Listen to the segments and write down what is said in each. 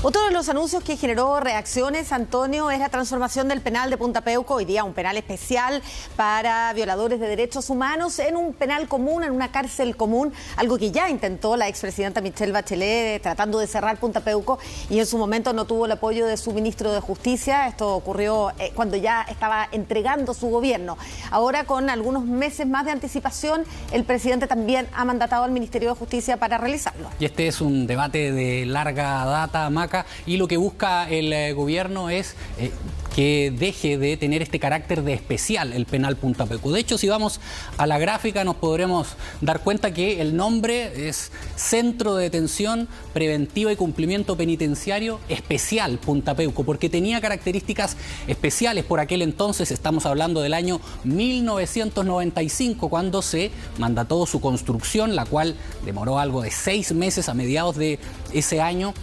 Otro de los anuncios que generó reacciones, Antonio, es la transformación del penal de Punta Peuco, hoy día un penal especial para violadores de derechos humanos, en un penal común, en una cárcel común, algo que ya intentó la expresidenta Michelle Bachelet tratando de cerrar Punta Peuco y en su momento no tuvo el apoyo de su ministro de Justicia. Esto ocurrió cuando ya estaba entregando su gobierno. Ahora, con algunos meses más de anticipación, el presidente también ha mandatado al Ministerio de Justicia para realizarlo. Y este es un debate de larga data, Maca, y lo que busca el gobierno es que deje de tener este carácter de especial el penal Punta Peuco. De hecho, si vamos a la gráfica nos podremos dar cuenta que el nombre es Centro de Detención Preventiva y Cumplimiento Penitenciario Especial Punta Peuco, porque tenía características especiales por aquel entonces. Estamos hablando del año 1995, cuando se mandató su construcción, la cual demoró algo de 6 meses. A mediados de ese año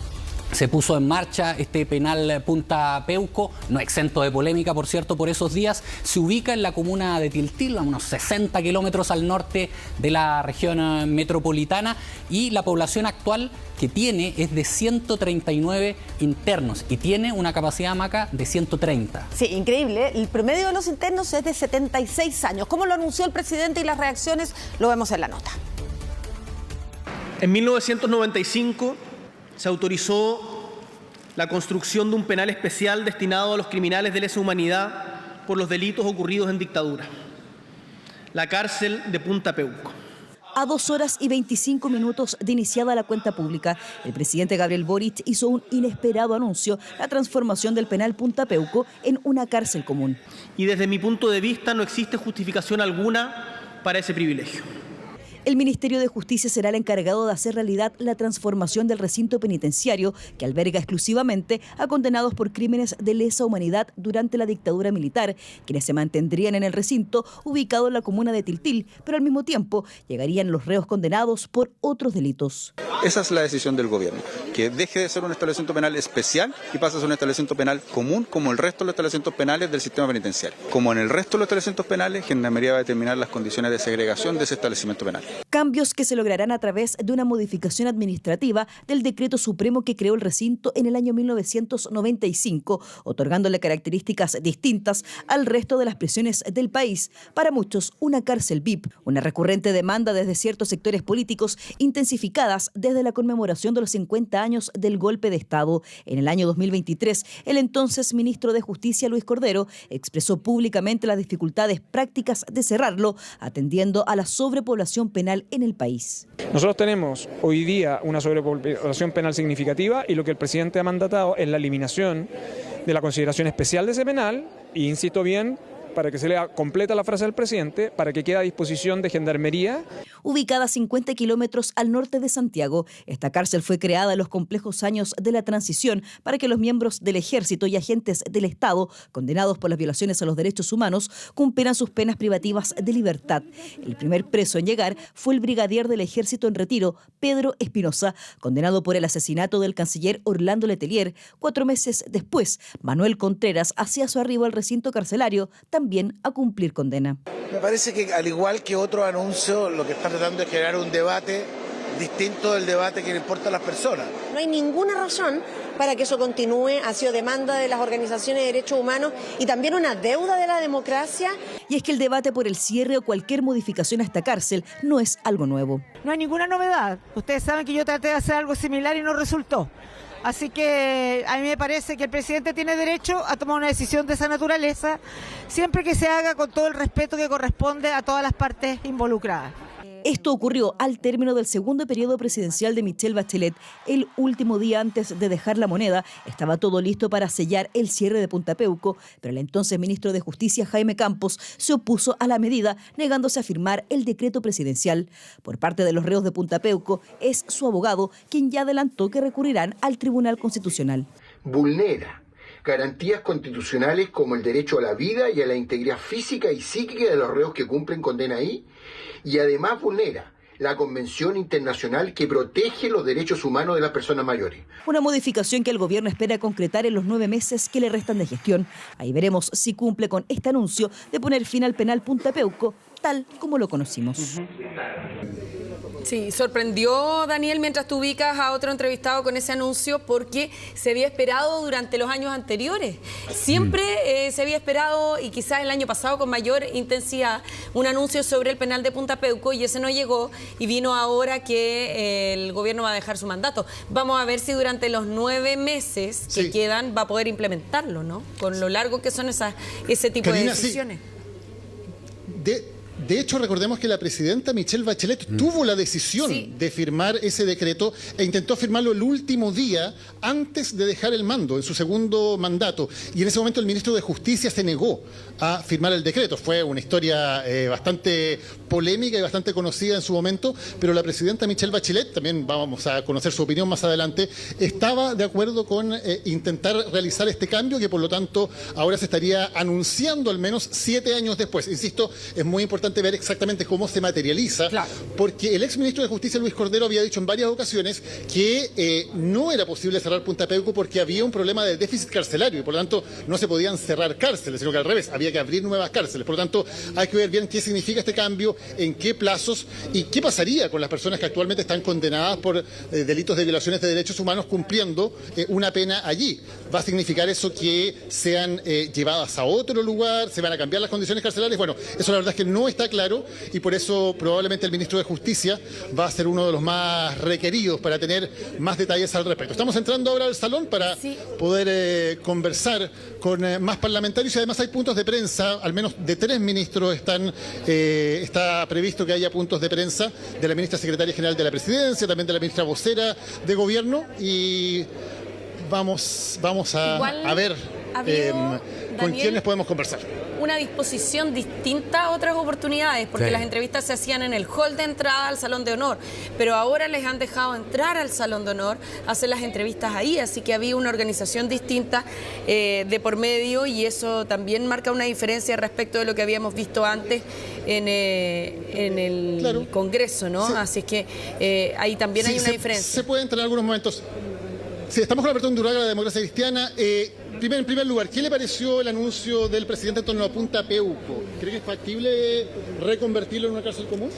se puso en marcha este penal Punta Peuco, no exento de polémica, por cierto, por esos días. Se ubica en la comuna de Tiltil, a unos 60 kilómetros al norte de la región metropolitana, y la población actual que tiene es de 139 internos y tiene una capacidad, Maca, de 130. Sí, increíble. El promedio de los internos es de 76 años. ¿Cómo lo anunció el presidente y las reacciones? Lo vemos en la nota. En 1995... se autorizó la construcción de un penal especial destinado a los criminales de lesa humanidad por los delitos ocurridos en dictadura, la cárcel de Punta Peuco. A 2 horas y 25 minutos de iniciada la cuenta pública, el presidente Gabriel Boric hizo un inesperado anuncio: la transformación del penal Punta Peuco en una cárcel común. Y desde mi punto de vista no existe justificación alguna para ese privilegio. El Ministerio de Justicia será el encargado de hacer realidad la transformación del recinto penitenciario, que alberga exclusivamente a condenados por crímenes de lesa humanidad durante la dictadura militar, quienes se mantendrían en el recinto ubicado en la comuna de Tiltil, pero al mismo tiempo llegarían los reos condenados por otros delitos. Esa es la decisión del gobierno, que deje de ser un establecimiento penal especial y pase a ser un establecimiento penal común, como el resto de los establecimientos penales del sistema penitenciario. Como en el resto de los establecimientos penales, Gendarmería va a determinar las condiciones de segregación de ese establecimiento penal. Cambios que se lograrán a través de una modificación administrativa del decreto supremo que creó el recinto en el año 1995, otorgándole características distintas al resto de las prisiones del país. Para muchos, una cárcel VIP, una recurrente demanda desde ciertos sectores políticos, intensificadas desde la conmemoración de los 50 años del golpe de Estado. En el año 2023, el entonces ministro de Justicia, Luis Cordero, expresó públicamente las dificultades prácticas de cerrarlo, atendiendo a la sobrepoblación penal en el país. Nosotros tenemos hoy día una sobrepoblación penal significativa y lo que el presidente ha mandatado es la eliminación de la consideración especial de ese penal, y insisto bien, para que se lea completa la frase del presidente, para que quede a disposición de Gendarmería. Ubicada a 50 kilómetros al norte de Santiago, esta cárcel fue creada en los complejos años de la transición para que los miembros del Ejército y agentes del Estado condenados por las violaciones a los derechos humanos cumplieran sus penas privativas de libertad. El primer preso en llegar fue el brigadier del Ejército en retiro, Pedro Espinosa, condenado por el asesinato del canciller Orlando Letelier. 4 meses después, Manuel Contreras hacía su arribo al recinto carcelario, también a cumplir condena. Me parece que, al igual que otros anuncios, lo que están tratando es generar un debate distinto del debate que le importa a las personas. No hay ninguna razón para que eso continúe. Ha sido demanda de las organizaciones de derechos humanos y también una deuda de la democracia. Y es que el debate por el cierre o cualquier modificación a esta cárcel no es algo nuevo. No hay ninguna novedad. Ustedes saben que yo traté de hacer algo similar y no resultó. Así que a mí me parece que el presidente tiene derecho a tomar una decisión de esa naturaleza, siempre que se haga con todo el respeto que corresponde a todas las partes involucradas. Esto ocurrió al término del segundo periodo presidencial de Michelle Bachelet. El último día antes de dejar la moneda, estaba todo listo para sellar el cierre de Punta Peuco, pero el entonces ministro de Justicia, Jaime Campos, se opuso a la medida, negándose a firmar el decreto presidencial. Por parte de los reos de Punta Peuco, es su abogado quien ya adelantó que recurrirán al Tribunal Constitucional. Vulnera garantías constitucionales como el derecho a la vida y a la integridad física y psíquica de los reos que cumplen condena ahí, y además vulnera la Convención Internacional que protege los derechos humanos de las personas mayores. Una modificación que el gobierno espera concretar en los 9 meses que le restan de gestión. Ahí veremos si cumple con este anuncio de poner fin al penal Punta Peuco, tal como lo conocimos. Sí, sorprendió, Daniel, mientras tú ubicas a otro entrevistado con ese anuncio, porque se había esperado durante los años anteriores. Siempre se había esperado, y quizás el año pasado con mayor intensidad, un anuncio sobre el penal de Punta Peuco, y ese no llegó, y vino ahora que el gobierno va a dejar su mandato. Vamos a ver si durante los 9 meses que quedan va a poder implementarlo, ¿no? Con lo largo que son ese tipo Karina, de decisiones. De hecho, recordemos que la presidenta Michelle Bachelet tuvo la decisión de firmar ese decreto e intentó firmarlo el último día antes de dejar el mando, en su segundo mandato. Y en ese momento el ministro de Justicia se negó a firmar el decreto. Fue una historia bastante polémica y bastante conocida en su momento, pero la presidenta Michelle Bachelet, también vamos a conocer su opinión más adelante, estaba de acuerdo con intentar realizar este cambio, que por lo tanto ahora se estaría anunciando al menos 7 años después. Insisto, es muy importante ver exactamente cómo se materializa, porque el exministro de Justicia, Luis Cordero, había dicho en varias ocasiones que no era posible cerrar Punta Peuco porque había un problema de déficit carcelario y por lo tanto no se podían cerrar cárceles, sino que al revés, había que abrir nuevas cárceles. Por lo tanto, hay que ver bien qué significa este cambio, en qué plazos y qué pasaría con las personas que actualmente están condenadas por delitos de violaciones de derechos humanos cumpliendo una pena allí. ¿Va a significar eso que sean llevadas a otro lugar? ¿Se van a cambiar las condiciones carcelarias? Bueno, eso la verdad es que no está claro, y por eso probablemente el ministro de Justicia va a ser uno de los más requeridos para tener más detalles al respecto. Estamos entrando ahora al salón para poder conversar con más parlamentarios, y además hay puntos de prensa, al menos de 3 ministros está previsto que haya puntos de prensa de la ministra secretaria general de la Presidencia, también de la ministra vocera de Gobierno, y vamos a ver con quiénes podemos conversar. Una disposición distinta a otras oportunidades, porque las entrevistas se hacían en el hall de entrada al Salón de Honor, pero ahora les han dejado entrar al Salón de Honor, hacer las entrevistas ahí, así que había una organización distinta de por medio, y eso también marca una diferencia respecto de lo que habíamos visto antes en el Congreso, ¿no? Así es que ahí también hay una diferencia. Se puede entrar en algunos momentos. Sí, estamos con Alberto Undurraga, de la Democracia Cristiana. En primer lugar, ¿qué le pareció el anuncio del presidente en torno a Punta Peuco? ¿Cree que es factible reconvertirlo en una cárcel común?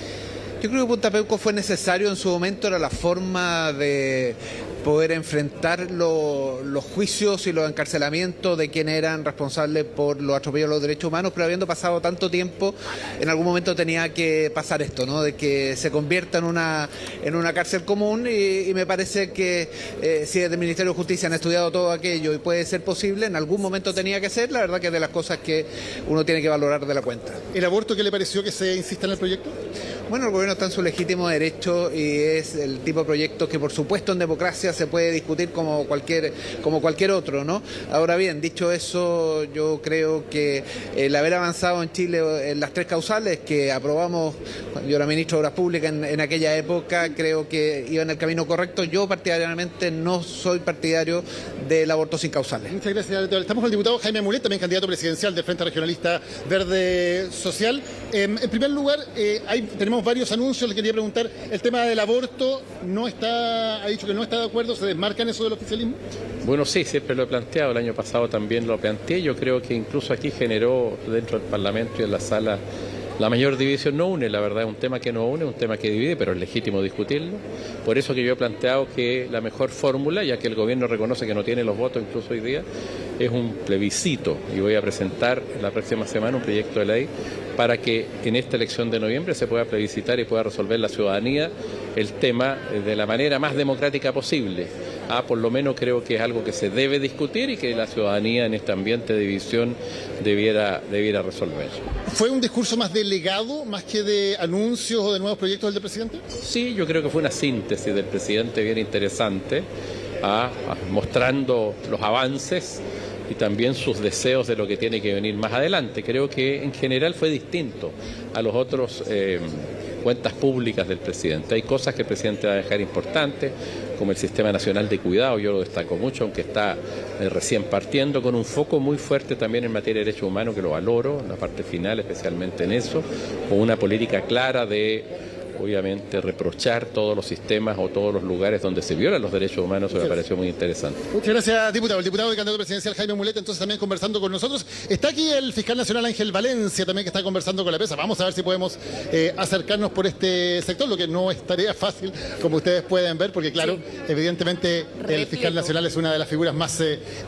Yo creo que Punta Peuco fue necesario en su momento, era la forma de poder enfrentar los juicios y los encarcelamientos de quienes eran responsables por los atropellos a los derechos humanos, pero habiendo pasado tanto tiempo, en algún momento tenía que pasar esto, ¿no? De que se convierta en una cárcel común, y me parece que si desde el Ministerio de Justicia han estudiado todo aquello y puede ser posible, en algún momento tenía que ser, la verdad que es de las cosas que uno tiene que valorar de la cuenta. ¿El aborto qué le pareció que se insista en el proyecto? Bueno, el gobierno está en su legítimo derecho, y es el tipo de proyecto que por supuesto en democracia se puede discutir como cualquier otro, ¿no? Ahora bien, dicho eso, yo creo que el haber avanzado en Chile en las 3 causales que aprobamos cuando yo era ministro de Obras Públicas en aquella época, creo que iba en el camino correcto. Yo partidariamente no soy partidario del aborto sin causales. Muchas gracias. Estamos con el diputado Jaime Mulet, también candidato presidencial del Frente Regionalista Verde Social. En primer lugar, tenemos varios anuncios. Le quería preguntar, el tema del aborto ha dicho que no está de acuerdo, ¿se desmarca en eso del oficialismo? Bueno, sí, siempre lo he planteado, el año pasado también lo planteé. Yo creo que incluso aquí generó dentro del Parlamento y en la sala la mayor división. No une, la verdad, es un tema que no une, un tema que divide, pero es legítimo discutirlo. Por eso que yo he planteado que la mejor fórmula, ya que el gobierno reconoce que no tiene los votos incluso hoy día, es un plebiscito, y voy a presentar la próxima semana un proyecto de ley para que en esta elección de noviembre se pueda plebiscitar y pueda resolver la ciudadanía el tema de la manera más democrática posible. Por lo menos creo que es algo que se debe discutir y que la ciudadanía en este ambiente de división debiera resolver. ¿Fue un discurso más delegado, más que de anuncios o de nuevos proyectos del presidente? Sí, yo creo que fue una síntesis del presidente bien interesante, mostrando los avances y también sus deseos de lo que tiene que venir más adelante. Creo que en general fue distinto a los otros cuentas públicas del presidente. Hay cosas que el presidente va a dejar importantes, como el Sistema Nacional de Cuidado, yo lo destaco mucho, aunque está recién partiendo, con un foco muy fuerte también en materia de derechos humanos, que lo valoro, en la parte final especialmente en eso, con una política clara de obviamente reprochar todos los sistemas o todos los lugares donde se violan los derechos humanos, me pareció muy interesante. Muchas gracias, diputado. El diputado y candidato presidencial Jaime Mulet, entonces también conversando con nosotros. Está aquí el fiscal nacional Ángel Valencia, también que está conversando con la prensa. Vamos a ver si podemos acercarnos por este sector, lo que no es tarea fácil, como ustedes pueden ver, porque claro, evidentemente el fiscal nacional es una de las figuras más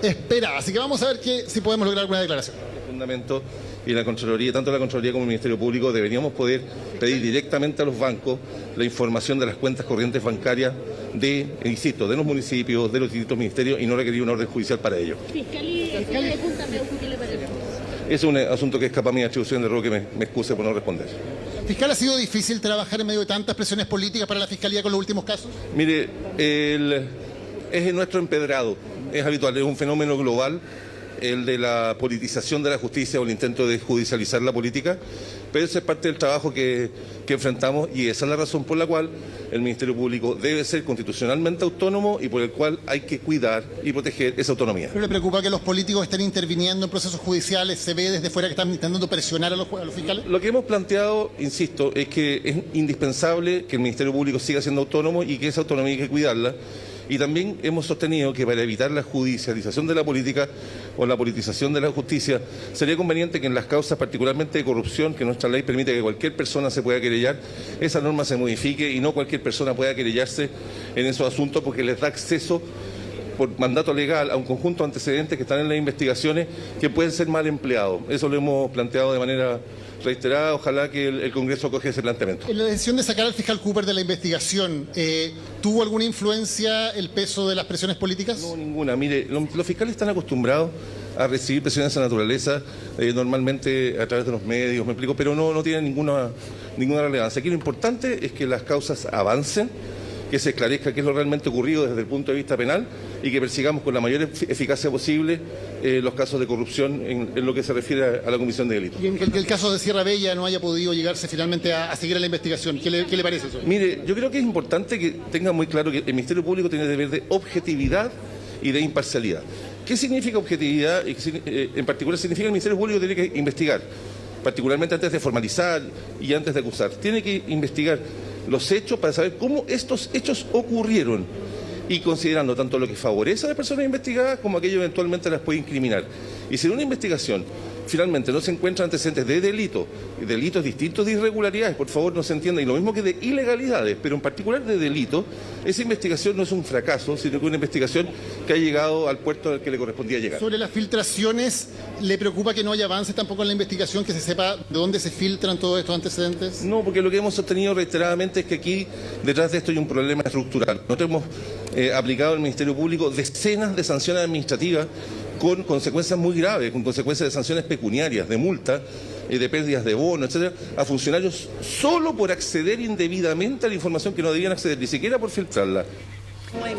esperadas. Así que vamos a ver si podemos lograr alguna declaración. Fundamento y la Contraloría, tanto la Contraloría como el Ministerio Público, deberíamos poder pedir directamente a los bancos la información de las cuentas corrientes bancarias de los municipios, de los distintos ministerios y no requerir una orden judicial para ello. Fiscalía de Punta Peuco, ¿qué le parece? Es un asunto que escapa a mi atribución, de ruego que me excuse por no responder. Fiscal, ¿ha sido difícil trabajar en medio de tantas presiones políticas para la Fiscalía con los últimos casos? Mire, es nuestro empedrado, es habitual, es un fenómeno global, el de la politización de la justicia o el intento de judicializar la política, pero ese es parte del trabajo que enfrentamos y esa es la razón por la cual el Ministerio Público debe ser constitucionalmente autónomo y por el cual hay que cuidar y proteger esa autonomía. ¿Pero le preocupa que los políticos estén interviniendo en procesos judiciales? ¿Se ve desde fuera que están intentando presionar a los fiscales? Lo que hemos planteado, insisto, es que es indispensable que el Ministerio Público siga siendo autónomo y que esa autonomía hay que cuidarla. Y también hemos sostenido que para evitar la judicialización de la política o la politización de la justicia, sería conveniente que en las causas particularmente de corrupción, que nuestra ley permite que cualquier persona se pueda querellar, esa norma se modifique y no cualquier persona pueda querellarse en esos asuntos porque les da acceso por mandato legal a un conjunto de antecedentes que están en las investigaciones que pueden ser mal empleados. Eso lo hemos planteado de manera reiterada, ojalá que el Congreso coge ese planteamiento. En la decisión de sacar al fiscal Cooper de la investigación, ¿tuvo alguna influencia el peso de las presiones políticas? No, ninguna. Mire, los fiscales están acostumbrados a recibir presiones de esa naturaleza, normalmente a través de los medios, me explico, pero no tienen ninguna relevancia. Aquí lo importante es que las causas avancen, que se esclarezca qué es lo realmente ocurrido desde el punto de vista penal y que persigamos con la mayor eficacia posible los casos de corrupción en lo que se refiere a la comisión de delitos. Y en que el caso de Sierra Bella no haya podido llegarse finalmente a seguir a la investigación, ¿qué le parece eso? Mire, yo creo que es importante que tengan muy claro que el Ministerio Público tiene deber de objetividad y de imparcialidad. ¿Qué significa objetividad? En particular significa que el Ministerio Público tiene que investigar, particularmente antes de formalizar y antes de acusar. Tiene que investigar los hechos para saber cómo estos hechos ocurrieron y considerando tanto lo que favorece a las personas investigadas como aquello eventualmente las puede incriminar. Y si en una investigación finalmente no se encuentran antecedentes de delitos distintos de irregularidades, por favor no se entienda, y lo mismo que de ilegalidades, pero en particular de delitos, esa investigación no es un fracaso, sino que una investigación que ha llegado al puerto al que le correspondía llegar. Sobre las filtraciones, ¿le preocupa que no haya avances tampoco en la investigación, que se sepa de dónde se filtran todos estos antecedentes? No, porque lo que hemos sostenido reiteradamente es que aquí detrás de esto hay un problema estructural. Nosotros hemos aplicado al Ministerio Público decenas de sanciones administrativas con consecuencias muy graves, con consecuencias de sanciones pecuniarias, de multa, de pérdidas de bono, etcétera, a funcionarios solo por acceder indebidamente a la información que no debían acceder, ni siquiera por filtrarla.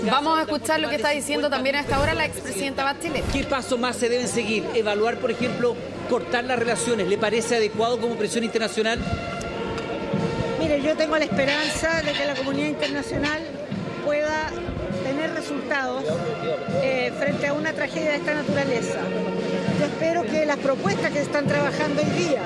Vamos a escuchar lo que está diciendo también a esta hora la expresidenta Bachelet. ¿Qué pasos más se deben seguir? Evaluar, por ejemplo, cortar las relaciones. ¿Le parece adecuado como presión internacional? Mire, yo tengo la esperanza de que la comunidad internacional pueda tener resultados frente a una tragedia de esta naturaleza. Yo espero que las propuestas que están trabajando hoy día,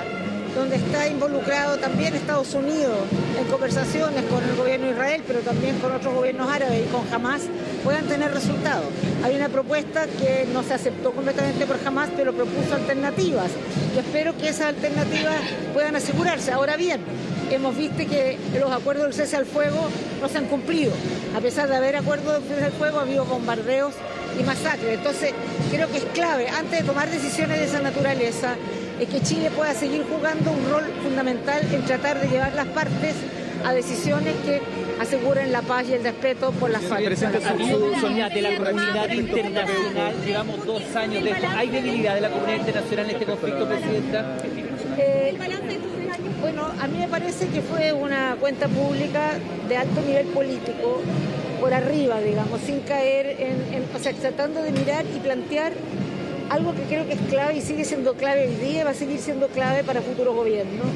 donde está involucrado también Estados Unidos en conversaciones con el gobierno de Israel, pero también con otros gobiernos árabes y con Hamas, puedan tener resultados. Hay una propuesta que no se aceptó completamente por Hamas, pero propuso alternativas. Yo espero que esas alternativas puedan asegurarse. Ahora bien, hemos visto que los acuerdos del cese al fuego no se han cumplido. A pesar de haber acuerdos del cese al fuego, ha habido bombardeos y masacres. Entonces, creo que es clave, antes de tomar decisiones de esa naturaleza, es que Chile pueda seguir jugando un rol fundamental en tratar de llevar las partes a decisiones que aseguren la paz y el respeto por las partes. ¿Hay debilidad de la comunidad internacional? Llevamos 2 años de esto. ¿Hay debilidad de la comunidad internacional en este conflicto, Presidenta? Bueno, a mí me parece que fue una cuenta pública de alto nivel político, por arriba, digamos, sin caer o sea, tratando de mirar y plantear algo que creo que es clave y sigue siendo clave hoy día, va a seguir siendo clave para futuros gobiernos,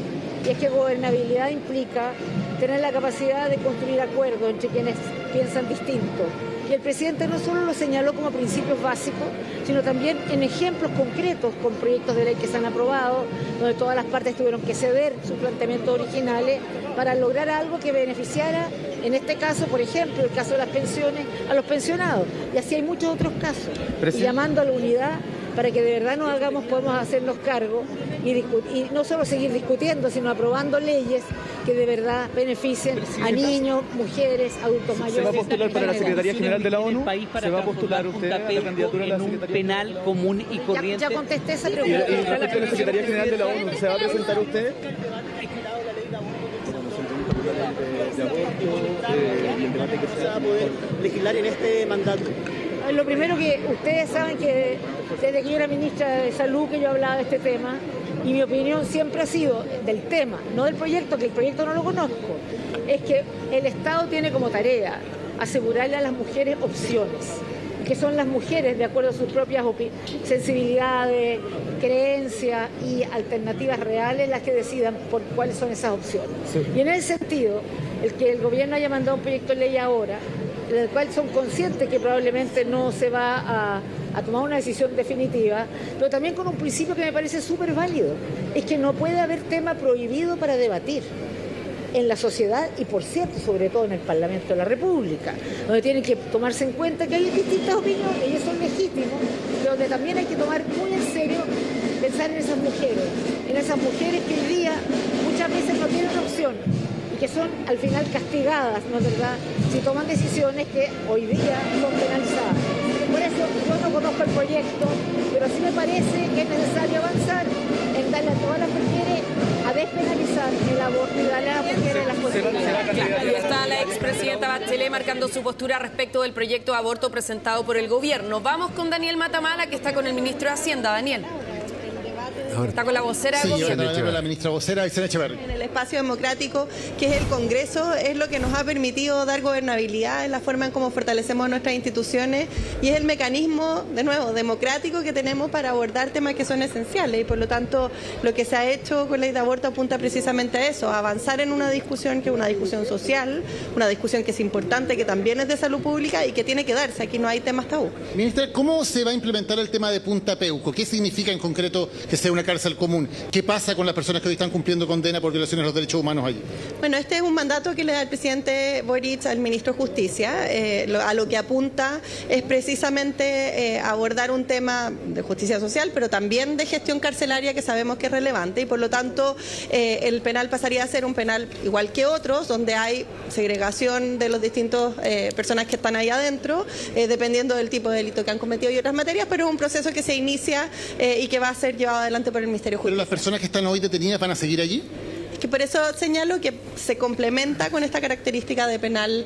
y es que gobernabilidad implica tener la capacidad de construir acuerdos entre quienes piensan distinto. Y el presidente no solo lo señaló como principios básicos, sino también en ejemplos concretos con proyectos de ley que se han aprobado, donde todas las partes tuvieron que ceder sus planteamientos originales para lograr algo que beneficiara, en este caso, por ejemplo, el caso de las pensiones, a los pensionados. Y así hay muchos otros casos. Y llamando a la unidad para que de verdad podemos hacernos cargo y no solo seguir discutiendo, sino aprobando leyes que de verdad beneficien a niños, mujeres, adultos mayores. ¿Se va a postular para la Secretaría General de la ONU? ¿Se va a postular usted a la candidatura a la Secretaría penal común y corriente? Ya contesté esa pregunta. ¿Y respecto a la Secretaría General de la ONU, se va a presentar usted? De aborto y el debate que se va a poder legislar en este mandato. Lo primero que ustedes saben que desde que yo era ministra de Salud que yo hablaba de este tema y mi opinión siempre ha sido del tema, no del proyecto, que el proyecto no lo conozco, es que el Estado tiene como tarea asegurarle a las mujeres opciones, que son las mujeres, de acuerdo a sus propias sensibilidades, creencias y alternativas reales, las que decidan por cuáles son esas opciones. Sí. Y en ese sentido, el que el gobierno haya mandado un proyecto de ley ahora, en el cual son conscientes que probablemente no se va a tomar una decisión definitiva, pero también con un principio que me parece súper válido, es que no puede haber tema prohibido para debatir en la sociedad y, por cierto, sobre todo en el Parlamento de la República, donde tienen que tomarse en cuenta que hay distintas opiniones y eso es legítimo, pero donde también hay que tomar muy en serio pensar en esas mujeres que hoy día muchas veces no tienen opción y que son al final castigadas, ¿no es verdad?, si toman decisiones que hoy día son penalizadas. Por eso yo no conozco el proyecto, pero sí me parece que es necesario avanzar en darle a todas las mujeres a despenalizar el aborto y darle a las mujeres las posibilidades. Ahí está la expresidenta Bachelet marcando su postura respecto del proyecto de aborto presentado por el gobierno. Vamos con Daniel Matamala, que está con el ministro de Hacienda. Daniel. Está con la vocera del gobierno. Sí, la ministra vocera, Aysén Echeverri. En el espacio democrático, que es el Congreso, es lo que nos ha permitido dar gobernabilidad, es la forma en cómo fortalecemos nuestras instituciones y es el mecanismo, de nuevo, democrático que tenemos para abordar temas que son esenciales. Y por lo tanto, lo que se ha hecho con la ley de aborto apunta precisamente a eso, a avanzar en una discusión que es una discusión social, una discusión que es importante, que también es de salud pública y que tiene que darse. Aquí no hay temas tabú. Ministra, ¿cómo se va a implementar el tema de Punta Peuco? ¿Qué significa en concreto que sea una cárcel común? ¿Qué pasa con las personas que hoy están cumpliendo condena por violaciones de los derechos humanos allí? Bueno, este es un mandato que le da el presidente Boric al ministro de Justicia. A lo que apunta es precisamente abordar un tema de justicia social, pero también de gestión carcelaria que sabemos que es relevante y por lo tanto el penal pasaría a ser un penal igual que otros, donde hay segregación de los distintos personas que están ahí adentro, dependiendo del tipo de delito que han cometido y otras materias, pero es un proceso que se inicia y que va a ser llevado adelante por el Ministerio de Justicia. ¿Pero las personas que están hoy detenidas van a seguir allí? Que por eso señalo que se complementa con esta característica de penal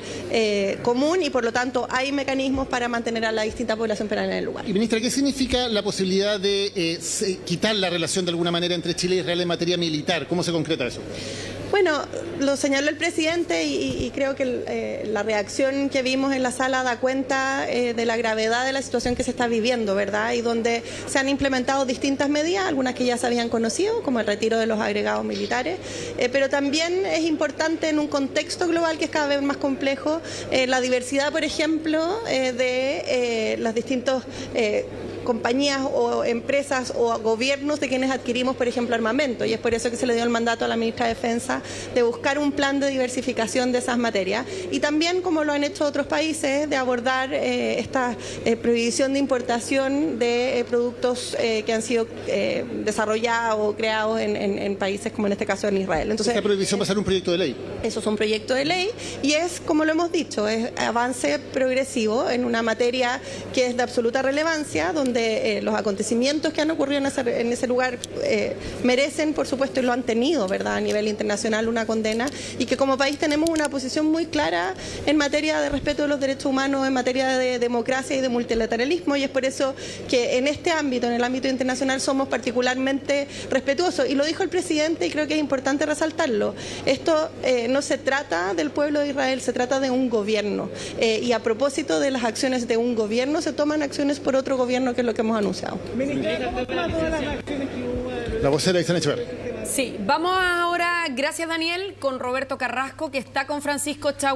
común y por lo tanto hay mecanismos para mantener a la distinta población penal en el lugar. Y ministra, ¿qué significa la posibilidad de quitar la relación de alguna manera entre Chile e Israel en materia militar? ¿Cómo se concreta eso? Bueno, lo señaló el presidente y creo que la reacción que vimos en la sala da cuenta de la gravedad de la situación que se está viviendo, ¿verdad? Y donde se han implementado distintas medidas, algunas que ya se habían conocido, como el retiro de los agregados militares, pero también es importante en un contexto global que es cada vez más complejo, la diversidad, por ejemplo, de las distintas compañías o empresas o gobiernos de quienes adquirimos, por ejemplo, armamento. Y es por eso que se le dio el mandato a la ministra de Defensa de buscar un plan de diversificación de esas materias. Y también, como lo han hecho otros países, de abordar esta prohibición de importación de productos que han sido desarrollados o creados en países como en este caso en Israel. Entonces, ¿esta prohibición va a ser un proyecto de ley? Eso es un proyecto de ley y es, como lo hemos dicho, es avance progresivo en una materia que es de absoluta relevancia, donde los acontecimientos que han ocurrido en ese lugar merecen, por supuesto, y lo han tenido, ¿verdad?, a nivel internacional una condena, y que como país tenemos una posición muy clara en materia de respeto de los derechos humanos, en materia de democracia y de multilateralismo, y es por eso que en este ámbito, en el ámbito internacional, somos particularmente respetuosos. Y lo dijo el presidente y creo que es importante resaltarlo. Esto no se trata del pueblo de Israel, se trata de un gobierno. Y a propósito de las acciones de un gobierno, se toman acciones por otro gobierno, que es lo que hemos anunciado. La vocera Aysén Echeverri. Sí, vamos ahora, gracias Daniel, con Roberto Carrasco, que está con Francisco Chagua.